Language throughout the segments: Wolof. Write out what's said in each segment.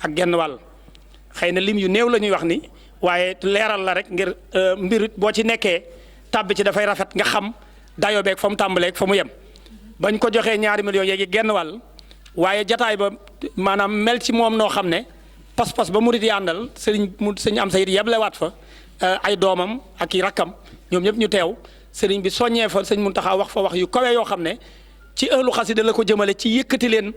ak genn wàll xëy na lim yu néew la ñuy wax ni waaye leeral la rek ngir mbir boo ci nekkee tàbbi ci dafay rafet nga xam dayoo beeg fa mu tàmbalee fa mu yem bañ ko joxee 2 millions yeegi genn wàll waaye jataay ba maanaam mel ci moom noo xam ne pas-pas ba murit yi àndal sëñ am sayit yeblewaat fa ay doomam ak i rakkam ñoom ñëpp ñu teew sëriñ bi soññee fa sëñ Muntaxa wax fa wax yu kawe yoo xam ne ci ëllu xasida la ko jëmale ci yëkkati leen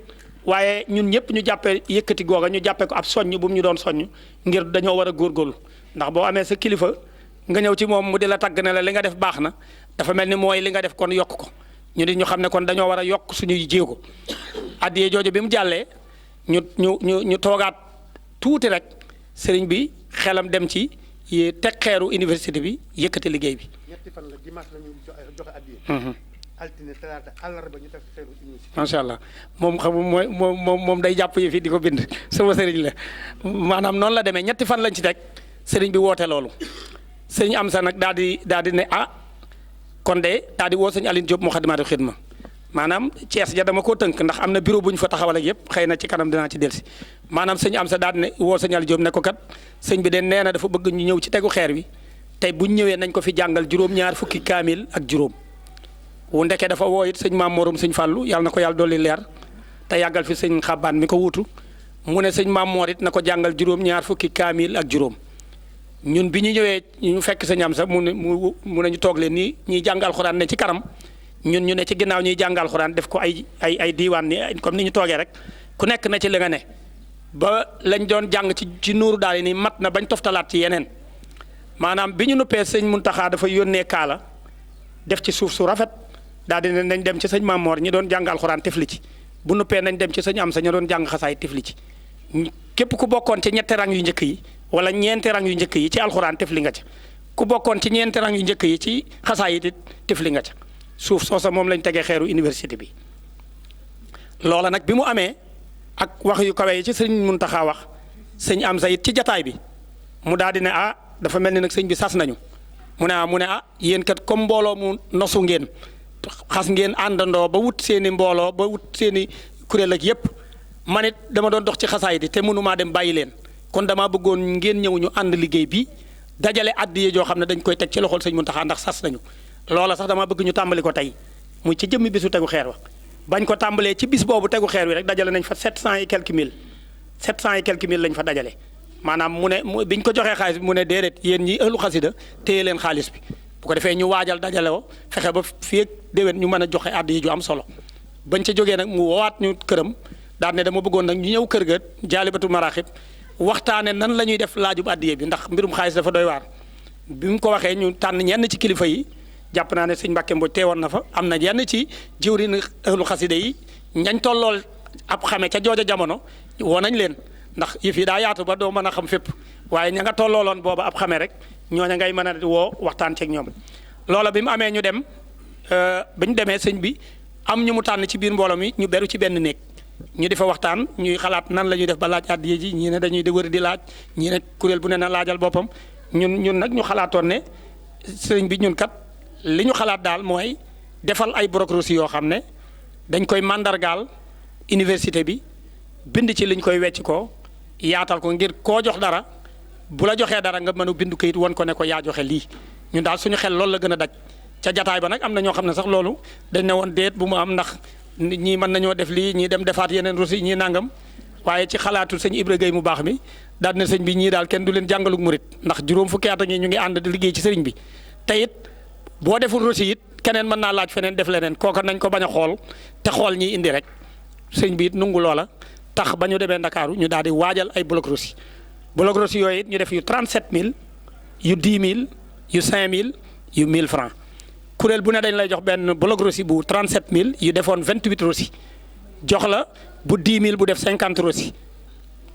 waaye ñun ñëpp ñu jàppee yëkkati googa ñu jàppee ko ab soññ bu mu ñu doon soññ ngir dañoo war a góorgóorlu ndax boo amee sa kilifa nga ñëw ci moom mu di la tagg ne la li nga def baax na dafa mel ni mooy li nga def kon yokk ko ñu di ñu xam ne kon dañoo war a yokk suñuy jéego addiye jooju bi mu jàllee ñu toogaat tuuti rek sëriñ bi xelam dem ci teg xeeru université bi yëkkati liggéey bi. ñetti fan la dimanche la ñu joxe addiye. altine talaata àllarba ñu teg xeeru université. macha allah moom xam mooy moom day jàpp yi fi di ko bind sama sëriñ la maanaam noonu la demee ñetti fan lañ ci teg sëriñ bi woote loolu sëriñ am sa nag daal di ne kon de daal di woo sëñ Aline Diop Moukhaddamatoul Khidma maanaam Thiès ja dama koo tënk ndax am na bureau bu ñu fa taxawal ak yëpp xëy na ci kanam dinaa ci delsi maanaam sëñ am sa daal di ne woo sëñ Aline Diop ne ko kat sëñ bi de nee na dafa bëgg ñu ñëw ci tegu xeer wi tey buñ ñëwee nañ ko fi jàngal juróom-ñaar fukki kaamil ak juróom wu ndeke dafa woo it sëñ Maam Morom sëñ Fàllu yàlla na ko yàlla dolli leer te yàggal fi sëñ Xabbaan mi ko wuutu mu ne sëñ Maam Moor it na ko jàngal juróom-ñaar fukki kaamil ak juróom ñun bi ñu ñëwee ñu fekk sëñ am sa mu ne ñu toog leen nii ñuy jàng alxuraan ne ci kanam ñun ñu ne ci ginnaaw ñuy jàng alxuraan def ko ay diiwaan ni comme ni ñu toogee rek ku nekk na ci li nga ne ba lañ doon jàng ci nuuru daal yi nii mat na bañ toftalaat ci yeneen maanaam bi ñu nuppee sëñ Muntaxa dafa yónnee kaala def ci suuf su rafet daal di ne nañ dem ci sëñ Mamor ñi doon jàng alxuraan tifli ci bu nuppee nañ dem ci sëñ am sa ñi doon jàng xasaay tifli ci képp ku bokkoon ci ñetti rang yu njëkk yi wala ñeenti rang yu njëkk yi ci alxuraan tifli nga ca ku bokkoon ci ñeenti rang yu njëkk yi ci xasaay yi tifli nga ca suuf soosa moom lañ tegee xeeru université bi loola nag bi mu amee ak wax yu kawe yi ci sëñ Muntaxa wax sëñ am sa it ci jataay bi mu daal di ne dafa mel ni nag sëñ bi sas nañu mu ne yéen kat comme mbooloo mu nosu ngeen xas ngeen àndandoo ba wut seeni mbooloo ba wut seeni kuréel ak yépp man it dama doon dox ci xasaay di te mënumaa dem bàyyi leen kon damaa bëggoon ngeen ñëw ñu ànd liggéey bi dajale addiye joo xam ne dañ koy teg ci loxol sëñ Muntaxa ndax sas nañu loola sax dama bëgg ñu tàmbali ko tey muy ci jëmmi bisu tegu xeer wa bañ ko tàmbalee ci bis boobu tegu xeer wi rek dajale nañ fa 700 et quelques mille lañ fa dajale maanaam mu ne biñ ko joxee xaalis bi mu ne déedéet yéen ñi ëllu xasida téye leen xaalis bi bu ko defee ñu waajal dajale wo fexe ba fii ak déwén ñu mën a joxe addiye ju am solo bañ ca jógee nag mu woowaat ñu këram daal ne dama bëggoon nag ñu ñëw kër ga jaalibatu maraaxib waxtaane nan la ñuy def laajub addiye bi ndax mbirum xaalis dafa doy waar bi mu ko waxee ñu tànn ñenn ci kilifa yi jàpp naa ne sëñ Mbàkke Mbodj teewoon na fa am na yenn ci jëwriñ ëllu xasida yi ñañ tollool ab xame ca jooja jamono woo nañ leen ndax yëf yi daa yaatu ba doo mën a xam fépp waaye ña nga tollooloon booba ab xame rek ñooña ngay mën a woo waxtaan ceeg ñoom loola bi mu amee ñu dem ba ñu demee sëñ bi am ñu mu tànn ci biir mbooloo mi ñu beru ci benn néeg ñu di fa waxtaan ñuy xalaat nan la ñuy def ba laaj addiye ji ñii ne dañuy di wër di laaj ñii ne kuréel bu ne na laajal boppam ñun nag ñu xalaatoon ne sëñ bi ñun kat li ñu xalaat daal mooy defal ay bureaucratie yoo xam ne dañ koy màndargaal université bi bind ci liñ koy wecc ko yaatal ko ngir koo jox dara bu la joxee dara nga mën a bindu kayit won ko ne ko yaa joxe lii ñun daal suñu xel loolu la gën a daj ca jataay ba nag am na ñoo xam ne sax loolu dañ ne woon déet bu mu am ndax ñii mën nañoo def lii ñii dem defaat yeneen rosi ñii nangam waaye ci xalaatu sëñ Ibra Gueye mu baax mi daal ne sëñ bi ñii daal kenn du leen jàngalug murit ndax juróom fukki at ñu ngi ànd di liggéey ci sëriñ bi te it boo deful rosi it keneen mën naa laaj feneen def leneen kooka nañ ko bañ a xool te xool ñiy indi rek sëñ bi it nungu loola tax ba ñu demee Ndakaaru ñu daal di waajal ay bloc rosi yooyu it ñu def yu 37000 yu 10000 yu 5000 yu 1000 francs kuréel bu ne dañ lay jox benn bloc rosi bu 37000 yu defoon 28 rosi jox la bu 10000 bu def 50 rosi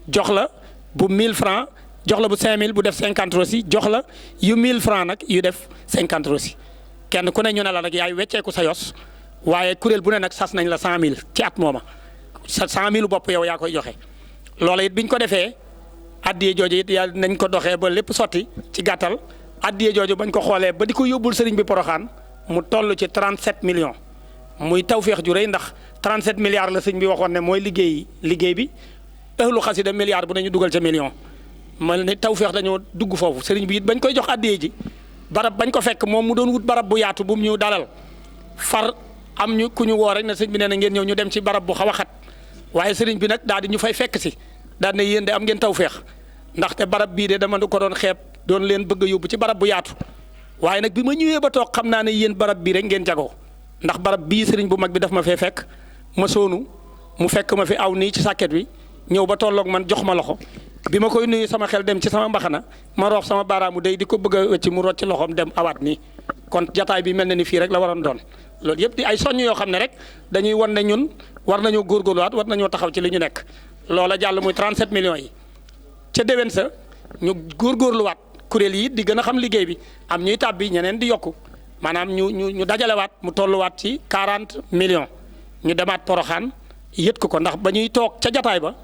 jox la bu 1000 francs jox la bu 5000 bu def 50 rosi jox la yu 1000 francs nag yu def 50 rosi kenn ku ne ñu ne la nag yaay wecceeku sa yos waaye kuréel bu ne nag sas nañ la 100000 ci at mooma sa 100000 bopp yow yaa koy joxe loola it biñ ko defee addiye jooju it yàlla nañ ko doxee ba lépp sotti ci gàttal addiye jooju bañ ko xoolee ba di ko yóbbul sëriñ bi Poroxaan mu toll ci 37 millions muy tawféex ju rëy ndax 37 milliards la sëñ bi waxoon ne mooy liggéey bi ëhlu xasida milliard bu ne ñu dugal ca million mel ni tawfeex dañoo dugg foofu sëriñ bi it bañ koy jox addiyee ji barab bañ ko fekk moom mu doon wut barab bu yaatu bu mu ñu dalal far am ñu ku ñu woo rek ne sëñ bi nee na ngeen ñëw ñu dem ci barab bu xaw a xat waaye sëriñ bi nag daal di ñu fay fekk si daal ne yéen de am ngeen tawfeex ndaxte barab bii de dama ko doon xeeb doon leen bëgg a yóbbu ci barab bu yaatu waaye nag bi ma ñëwee ba toog xam naa ne yéen barab bii rek ngeen jagoo ndax barab bii sëriñ bu mag bi daf ma fee fekk ma soonu mu fekk ma fi aw nii ci sàkket wi ñëw ba tolloog man jox ma loxo bi ma koy nuyu sama xel dem ci sama mbaxana ma roox sama baaraamu day di ko bëgg a wëcc mu rocc ci loxoom dem awaat nii kon jataay bi mel na ni fii rek la waroon doon loolu yëpp di ay soññ yoo xam ne rek dañuy won ne ñun war nañoo góorgóorluwaat war nañoo taxaw ci li ñu nekk loola jàll muy 37 millions yi ca déwén sa ñu góorgóorluwaat kuréel yi di gën a xam liggéey bi am ñuy tàbbi ñeneen di yokku maanaam ñu dajalewaat mu tolluwaat ci 40 millions ñu demaat Poroxaan yët ko ndax ba ñuy toog ca jataay ba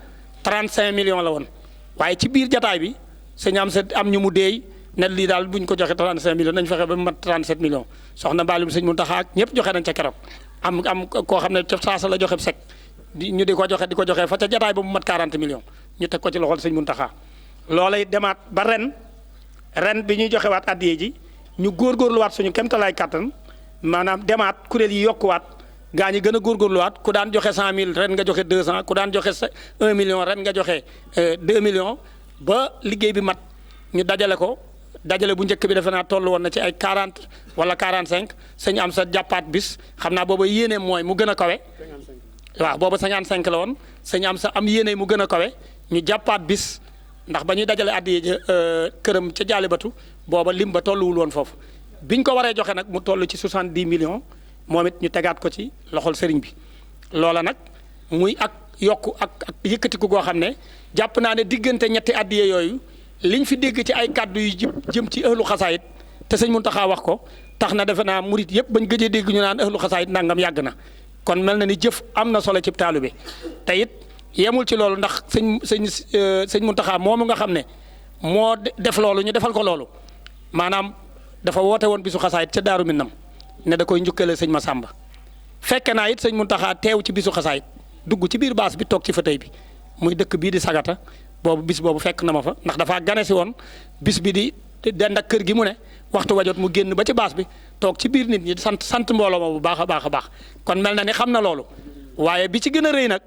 35 millions la woon waaye ci biir jataay bi sëñ am sa am ñu mu deey ne lii daal buñ ko joxe 35 millions nañ fexe ba mu mat 37 millions soxna Mbaalum sëñ Muntaxa ak ñëpp joxe nañ ca keroog am koo xam ne ca saasa la joxe sec ñu di ko joxe fa ca jataay ba mu mat 40 millions ñu teg ko ci loxol sëñ Muntaxa loolay demaat ba ren bi ñuy joxewaat addiye ji ñu góorgóorluwaat suñu kemtalaay kattan maanaam demaat kuréel yi yokkuwaat gaa ñi gën a góorgóorluwaat ku daan joxe 100000 ren nga joxe 200 ku daan joxe 1 million ren nga joxe 2 millions ba liggéey bi mat ñu dajale ko dajale bu njëkk bi defe naa toll woon na ci ay 40 wala 45 sëñ am sa jàppaat bis xam naa booba yéene mooy mu gën a kawe. waaw booba 55 la woon sëñ am sa am yéene mu gën a kawe ñu jàppaat bis ndax ba ñuy dajale addiye këram ca jaalibatu booba lim ba tolluwul woon foofu biñ ko waree joxe nag mu toll ci 70 millions. moom it ñu tegaat ko ci loxol sëriñ bi loola nag muy ak yokku ak yëkkatiku goo xam ne jàpp naa ne diggante ñetti addiye yooyu liñ fi dégg ci ay kàddu yu jëm ci ëhlu xasaayit te sëñ Muntaxa wax ko tax na defe naa murit yëpp bañ gëjee dégg ñu naan ëhlu xasaayit nangam yàgg na kon mel na ni jëf am na solo ci taalibe te it yemul ci loolu ndax sëñ Muntaxa moomu nga xam ne moo def loolu ñu defal ko loolu maanaam dafa woote woon bisu xasaayit ca Daaru Minam ne da koy njukkale sëñ Masamba fekke naa it sëñ Muntaxa teew ci bisu xasaayit dugg ci biir baas bi toog ci fauteuil bi muy dëkk bii di Sagata boobu bis boobu fekk na ma fa ndax dafaa gane si woon bis bi di dend ak kër gi mu ne waxtu wajot mu génn ba ci baas bi toog ci biir nit ñi sant mbooloo ma bu baax a baax kon mel na ni xam na loolu waaye bi ci gën a rëy nag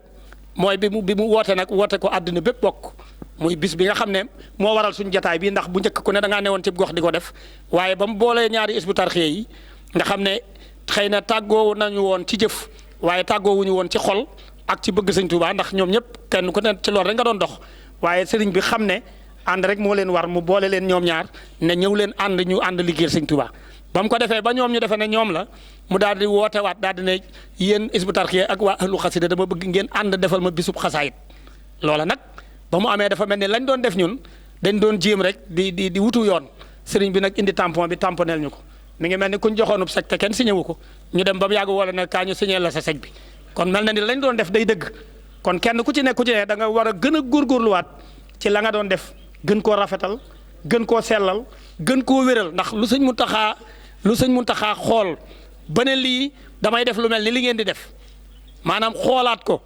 mooy bi mu woote nag woote ko àdduna bépp bokk muy bis bi nga xam ne moo waral suñu jataay bi ndax bu njëkk ku ne da ngaa newoon ci gox di ko def waaye ba mu boolee ñaari Hizbut Tarqiyyah yi nga xam ne xëy na tàggoo nañu woon ci jëf waaye tàggoo wuñu woon ci xol ak ci bëgg sëñ Touba ndax ñoom ñëpp kenn ku ne ci loolu rek nga doon dox waaye sëriñ bi xam ne ànd rek moo leen war mu boole leen ñoom ñaar ne ñëw leen ànd ñu ànd liggéeyal sëñ Touba ba mu ko defee ba ñoom ñu defee ne ñoom la mu daal di woote waat daal di ne yéen Hizbut Tarqiyyah ak waa ahlu xasida dama bëgg ngeen ànd defal ma bisub xasaayit loola nag ba mu amee dafa mel ni lañ doon def ñun dañ doon jéem rek di wutu yoon sëriñ bi nag indi tampon bi tamponel ñu ko mi ngi mel ni kuñ joxoonub sec te kenn signé wu ko ñu dem ba mu yàgg wala ne kaa ñu signé la sa sec bi kon mel na ni lañ doon def day dëgg kon kenn ku ci ne da nga war a gën a góorgóorluwaat ci la nga doon def gën koo rafetal gën koo sellal gën koo wéral ndax lu sëñ Muntaxa xool ba ne lii damay def lu mel ni li ngeen di def maanaam xoolaat ko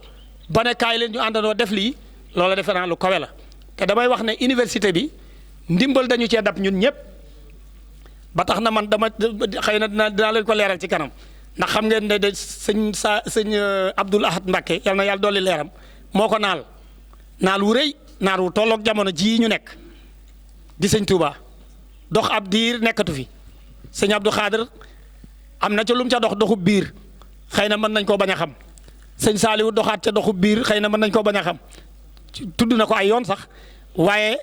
ba ne kaay leen ñu àndandoo def lii loola defe naa lu kawe la te damay wax ne université bi ndimbal dañu cee dab ñun ñëpp ba tax na man dama xëy na dinaa leen ko leeral ci kanam ndax xam ngeen ne de sëñ Abdoul Ahad Mbacké yal na yàlla dolli leeram moo ko naal wu rëy naar wu tolloog jamono jii ñu nekk di sëñ Touba dox ab diir nekkatu fi sëñ Abdou Khadir am na ca lu mu ca doxub biir xëy na mën nañ koo bañ a xam sëñ Saliou doxaat ca doxub biir xëy na mën nañ koo bañ a xam tudd na ko ay yoon sax waaye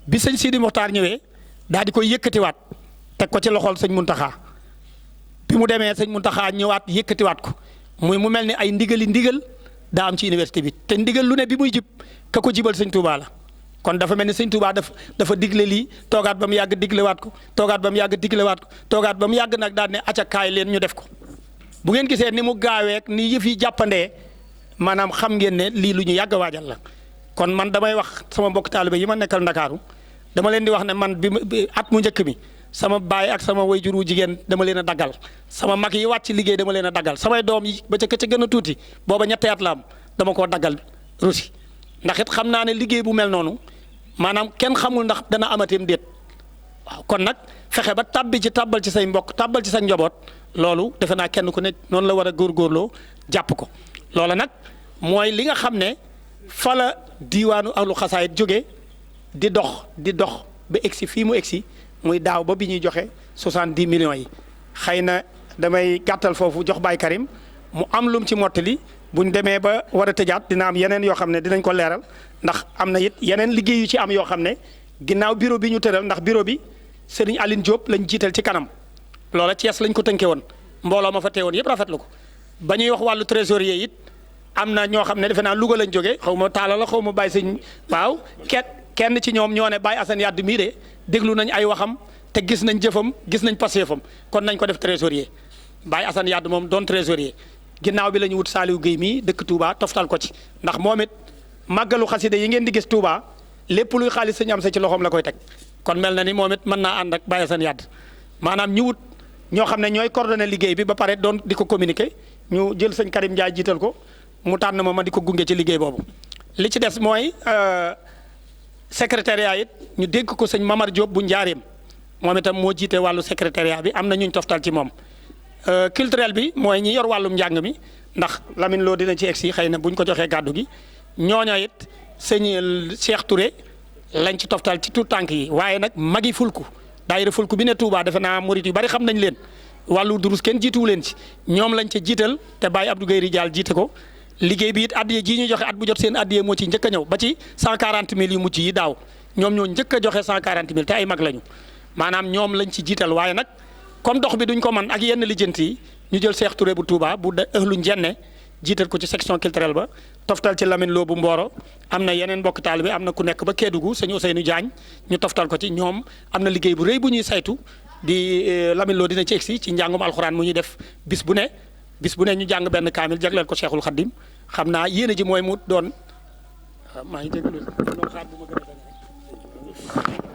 bi sëñ Sidi Mokhtar ñëwee daal di koy yëkkatiwaat teg ko ci loxol sëñ Muntaxa bi mu demee sëñ Muntaxa ñëwaat yëkkatiwaat ko mu mel ni ay ndigal daa am ci université bi te ndigal lu ne bi muy jib ka ko jibal sëñ Touba la kon dafa mel ni sëñ Touba dafa digle lii toogaat ba mu yàgg diglewaat ko toogaat ba mu yàgg diglewaat ko toogaat ba mu yàgg nag daal ne acca kaay leen ñu def ko bu ngeen gisee ni mu gaaweek ni yëf yi jàppandee maanaam xam ngeen ne lii lu ñu yàgg a waajal la kon man damay wax sama mbokk taalibe yi ma nekkal Ndakaaru dama leen di wax ne man bi at mu njëkk mi sama baay ak sama wayjur wu jigéen dama leen a daggal sama mag yi wàcc liggéey dama leen a daggal samay doom yi ba ca gën a tuuti booba ñetti at la am dama koo daggal rusi ndax it xam naa ne liggéey bu mel noonu maanaam kenn xamul ndax dana amateem déet waaw kon nag fexe ba tabbi ci tabbal ci say mbokk tabbal ci sa njaboot loolu defe naa kenn ku ne noonu la war a góorgóorloo jàpp ko loola nag mooy li nga xam ne fa la diiwaanu ahlu xasaayit jóge di dox ba egsi fii mu egsi muy daaw ba bi ñuy joxe 70 millions yi xëy na damay gàttal foofu jox Baye Karim mu am lum ci mottali buñ demee ba war a tëjaat dina am yeneen yoo xam ne dinañ ko leeral ndax am na it yeneen liggéey yu ci am yoo xam ne ginnaaw bureau bi ñu tëral ndax bureau bi Serigne Aline Diop lañ jiital ci kanam loola Thiès lañ ko tënkee woon mbooloo ma fa teewoon yëpp rafetlu ko ba ñuy wax wàllu trésorier it am na ñoo xam ne defe naa Louga lañ jógee xaw ma Talla la xaw ma Baye Sëñ waaw kenn ci ñoom ñoo ne Baye Assane Yadd mii de déglu nañ ay waxam te gis nañ jëfam gis nañ passeefam kon nañ ko def trésorier Baye Assane Yadd moom doon trésorier ginnaaw bi la ñu wut Saliou Guèye mii dëkk Touba toftal ko ci ndax moom it màggalu xasida yi ngeen di gis Touba lépp luy xaalis Sëñ Amsa ci loxoom la koy teg kon mel na ni moom it mën naa ànd ak Baye Assane Yadd maanaam ñu wut ñoo xam ne ñooy coordonné liggéey bi ba pare doon di ko communiquer ñu jël sëñ Karim Ndiaye jiital ko mu tànn ma di ko gunge ci liggéey boobu li ci des mooy secrétariat it ñu dégg ko sëñ Mamar Diop bu Njaareem moom itam moo jiite wàllu secrétariat bi am na ñuñ toftal ci moom culturel bi mooy ñi yor wàllum njàng mi ndax Lamine Lo dina ci egsi xëy na buñ ko joxee gàddu gi ñooña it sëñ Cheikh Touré lañ ci toftal ci tout tànk yi waaye nag magi fulku daayira fulku bi ne Touba defe naa murit yu bari xam nañ leen wàllu durus kenn jiituwu leen ci ñoom lañ ca jiital te Baye Abdou Guèye Ridial jiite ko liggéey bi it addiye ji ñu joxe at bu jot seen addiye moo ci njëkk a ñëw ba ci 140 000 yu mucc yi daaw ñoom ñoo njëkk a joxe 140 000 te ay mag lañu maanaam ñoom lañ ci jiital waaye nag comme dox bi duñ ko man ak yenn lijjanti yi ñu jël Cheikh Touré bu Touba bu ëhlu njenne jiital ko ci section culturelle ba toftal ci Lamine Lo bu Mboro am na yeneen mbokk taal bi am na ku nekk ba Kédougou sëñ Ousseynou Diagne ñu toftal ko ci ñoom am na liggéey bu rëy bu ñuy saytu di Lamine Lo dina ci egsi ci njàngum alxuraan mu ñuy def bis bu ne ñu jàng benn kaamil jagleel ko Cheikhul Khadim xam naa yéene ji mooy mu doon maa ngi jégalu doon xaar bu ma gën a